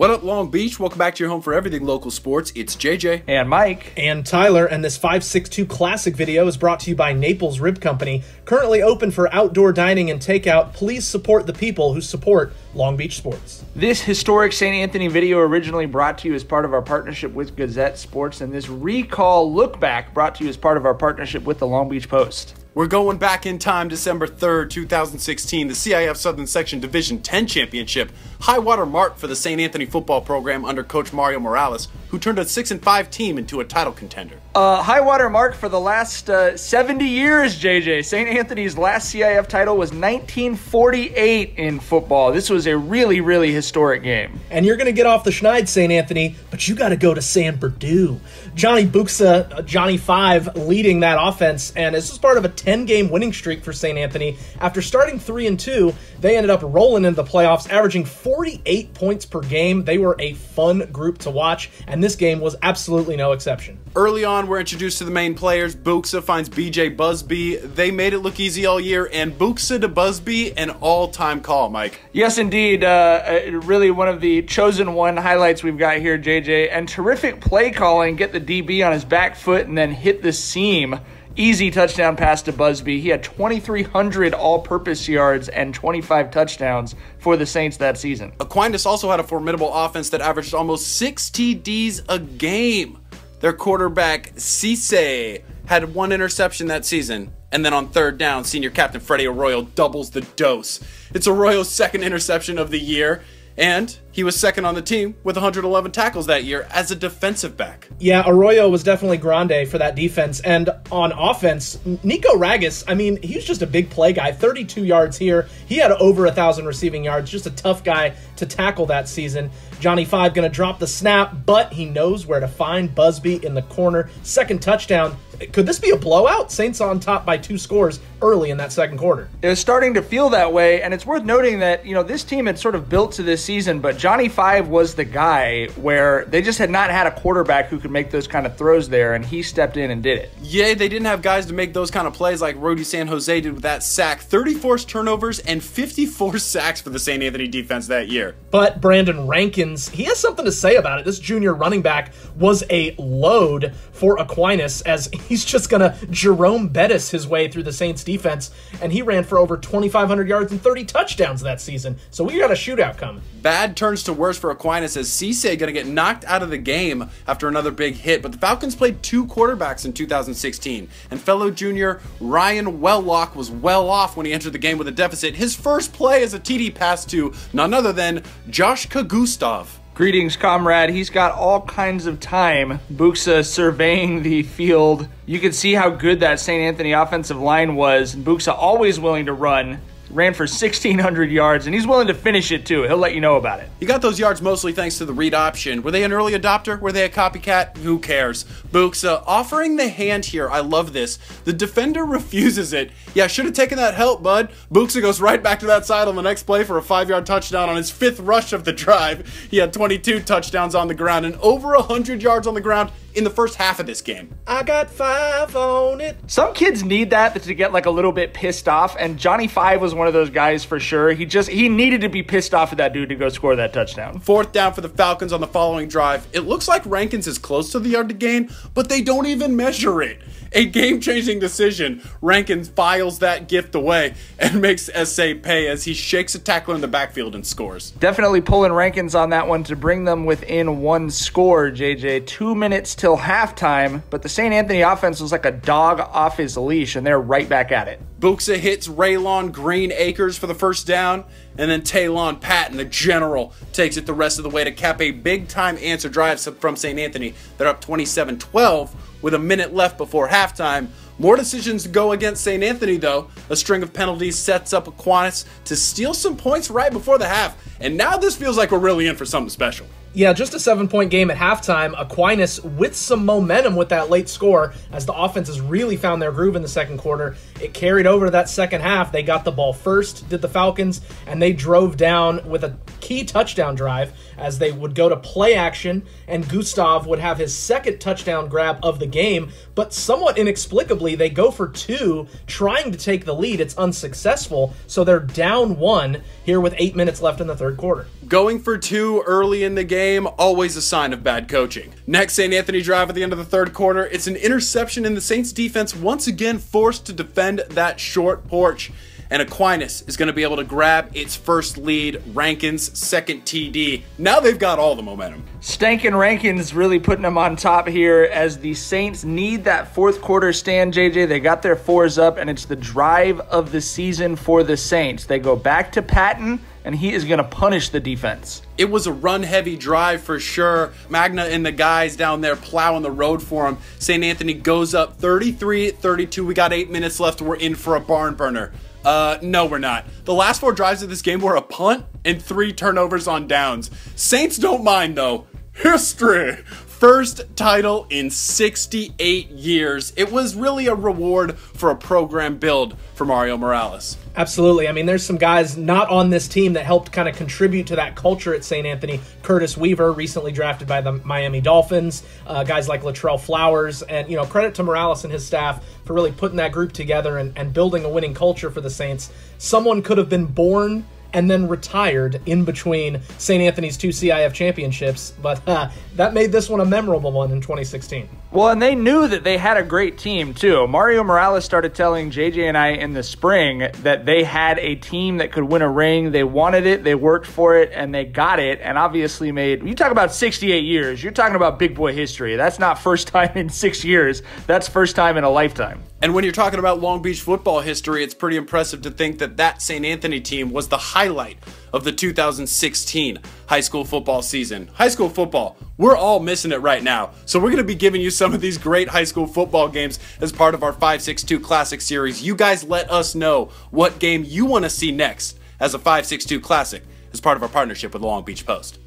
What up, Long Beach? Welcome back to your home for everything local sports. It's JJ. And Mike. And Tyler, and this 562 Classic video is brought to you by Naples Rib Company. Currently open for outdoor dining and takeout. Please support the people who support Long Beach sports. This historic St. Anthony video originally brought to you as part of our partnership with Gazette Sports, and this recall look back brought to you as part of our partnership with the Long Beach Post. We're going back in time, December 3rd, 2016, the CIF Southern Section Division 10 Championship, high water mark for the St. Anthony football program under Coach Mario Morales, who turned a 6-5 team into a title contender. High water mark for the last 70 years, JJ. St. Anthony's last CIF title was 1948 in football. This was a really, really historic game. And you're going to get off the schneid, St. Anthony, but you got to go to San Berdue. Johnny Buxa, Johnny 5, leading that offense, and this is part of a 10-game winning streak for St. Anthony. After starting 3-2, they ended up rolling into the playoffs, averaging 48 points per game. They were a fun group to watch, and this game was absolutely no exception. Early on, we're introduced to the main players. Buxa finds BJ Busby. They made it look easy all year, and Buxa to Busby, an all-time call, Mike. Yes, indeed. Really one of the chosen one highlights we've got here, JJ. And terrific play calling. Get the DB on his back foot and then hit the seam. Easy touchdown pass to Busby. He had 2,300 all-purpose yards and 25 touchdowns for the Saints that season. Aquinas also had a formidable offense that averaged almost 6 TDs a game. Their quarterback, CIF, had 1 interception that season. And then on third down, senior captain Freddie Arroyo doubles the dose. It's Arroyo's second interception of the year. And he was second on the team with 111 tackles that year as a defensive back. Yeah, Arroyo was definitely grande for that defense. And on offense, Nico Ragus, I mean, he's just a big play guy. 32 yards here. He had over 1,000 receiving yards. Just a tough guy to tackle that season. Johnny 5 going to drop the snap, but he knows where to find Busby in the corner. Second touchdown. Could this be a blowout? Saints on top by 2 scores early in that second quarter. It was starting to feel that way, and it's worth noting that, this team had sort of built to this season, but Johnny 5 was the guy where they just had not had a quarterback who could make those kind of throws there, and he stepped in and did it. Yeah, they didn't have guys to make those kind of plays like Rudy San Jose did with that sack. 30 forced turnovers and 54 sacks for the St. Anthony defense that year. But Brandon Rankins, he has something to say about it. This junior running back was a load for Aquinas, as he's just going to Jerome Bettis his way through the Saints defense, and he ran for over 2,500 yards and 30 touchdowns that season. So we got a shootout coming. Bad turns to worse for Aquinas as CIF going to get knocked out of the game after another big hit. But the Falcons played 2 quarterbacks in 2016, and fellow junior Ryan Wellock was well off when he entered the game with a deficit. His first play as a TD pass to none other than Joshka Gustav. Greetings, comrade. He's got all kinds of time. Buxa surveying the field. You could see how good that St. Anthony offensive line was. Buxa always willing to run. Ran for 1,600 yards, and he's willing to finish it too. He'll let you know about it. He got those yards mostly thanks to the read option. Were they an early adopter? Were they a copycat? Who cares? Buxa offering the hand here. I love this. The defender refuses it. Yeah, should have taken that help, bud. Buxa goes right back to that side on the next play for a 5-yard touchdown on his 5th rush of the drive. He had 22 touchdowns on the ground and over 100 yards on the ground in the first half of this game. I got 5 on it. Some kids need that to get like a little bit pissed off, and Johnny 5 was one of those guys for sure. He needed to be pissed off at that dude to go score that touchdown. 4th down for the Falcons on the following drive. It looks like Rankins is close to the yard to gain, but they don't even measure it. A game-changing decision. Rankins files that gift away and makes SA pay as he shakes a tackler in the backfield and scores. Definitely pulling Rankins on that one to bring them within 1 score, JJ. 2 minutes till halftime, but the St. Anthony offense was like a dog off his leash, and they're right back at it. Buxa hits Raylon Green Acres for the first down, and then Taylon Patton, the general, takes it the rest of the way to cap a big-time answer drive from St. Anthony. They're up 27-12 with a minute left before halftime. More decisions to go against St. Anthony, though. A string of penalties sets up Aquinas to steal some points right before the half, and now this feels like we're really in for something special. Yeah, just a 7-point game at halftime. Aquinas with some momentum with that late score as the offense has really found their groove in the second quarter. It carried over to that second half. They got the ball first, did the Falcons, and they drove down with a key touchdown drive as they would go to play action, and Gustav would have his second touchdown grab of the game, but somewhat inexplicably, notably, they go for 2, trying to take the lead. It's unsuccessful, so they're down 1 here with 8 minutes left in the third quarter. Going for 2 early in the game, always a sign of bad coaching. Next St. Anthony drive at the end of the third quarter, it's an interception, and the Saints defense once again forced to defend that short porch. And Aquinas is going to be able to grab its first lead, Rankin's second TD. Now they've got all the momentum. Stankin Rankin's really putting them on top here as the Saints need that fourth quarter stand, JJ. They got their 4s up, and it's the drive of the season for the Saints. They go back to Patton, and he is going to punish the defense. It was a run-heavy drive for sure. Magna and the guys down there plowing the road for him. St. Anthony goes up 33-32. We got 8 minutes left. We're in for a barn burner. No, we're not. The last 4 drives of this game were a punt and 3 turnovers on downs. Saints don't mind, though. History! First title in 68 years. It was really a reward for a program build for Mario Morales. Absolutely. I mean, there's some guys not on this team that helped kind of contribute to that culture at St. Anthony. Curtis Weaver, recently drafted by the Miami Dolphins. Guys like Latrell Flowers. And, you know, credit to Morales and his staff for really putting that group together and building a winning culture for the Saints. Someone could have been born and then retired in between St. Anthony's 2 CIF championships, but that made this one a memorable one in 2016. Well, and they knew that they had a great team, too. Mario Morales started telling JJ and I in the spring that they had a team that could win a ring. They wanted it, they worked for it, and they got it, and obviously made... You talk about 68 years, you're talking about big boy history. That's not first time in 6 years. That's first time in a lifetime. And when you're talking about Long Beach football history, it's pretty impressive to think that that St. Anthony team was the highlight of the 2016 high school football season. High school football, we're all missing it right now. So we're going to be giving you some of these great high school football games as part of our 562 Classic series. You guys let us know what game you want to see next as a 562 Classic as part of our partnership with the Long Beach Post.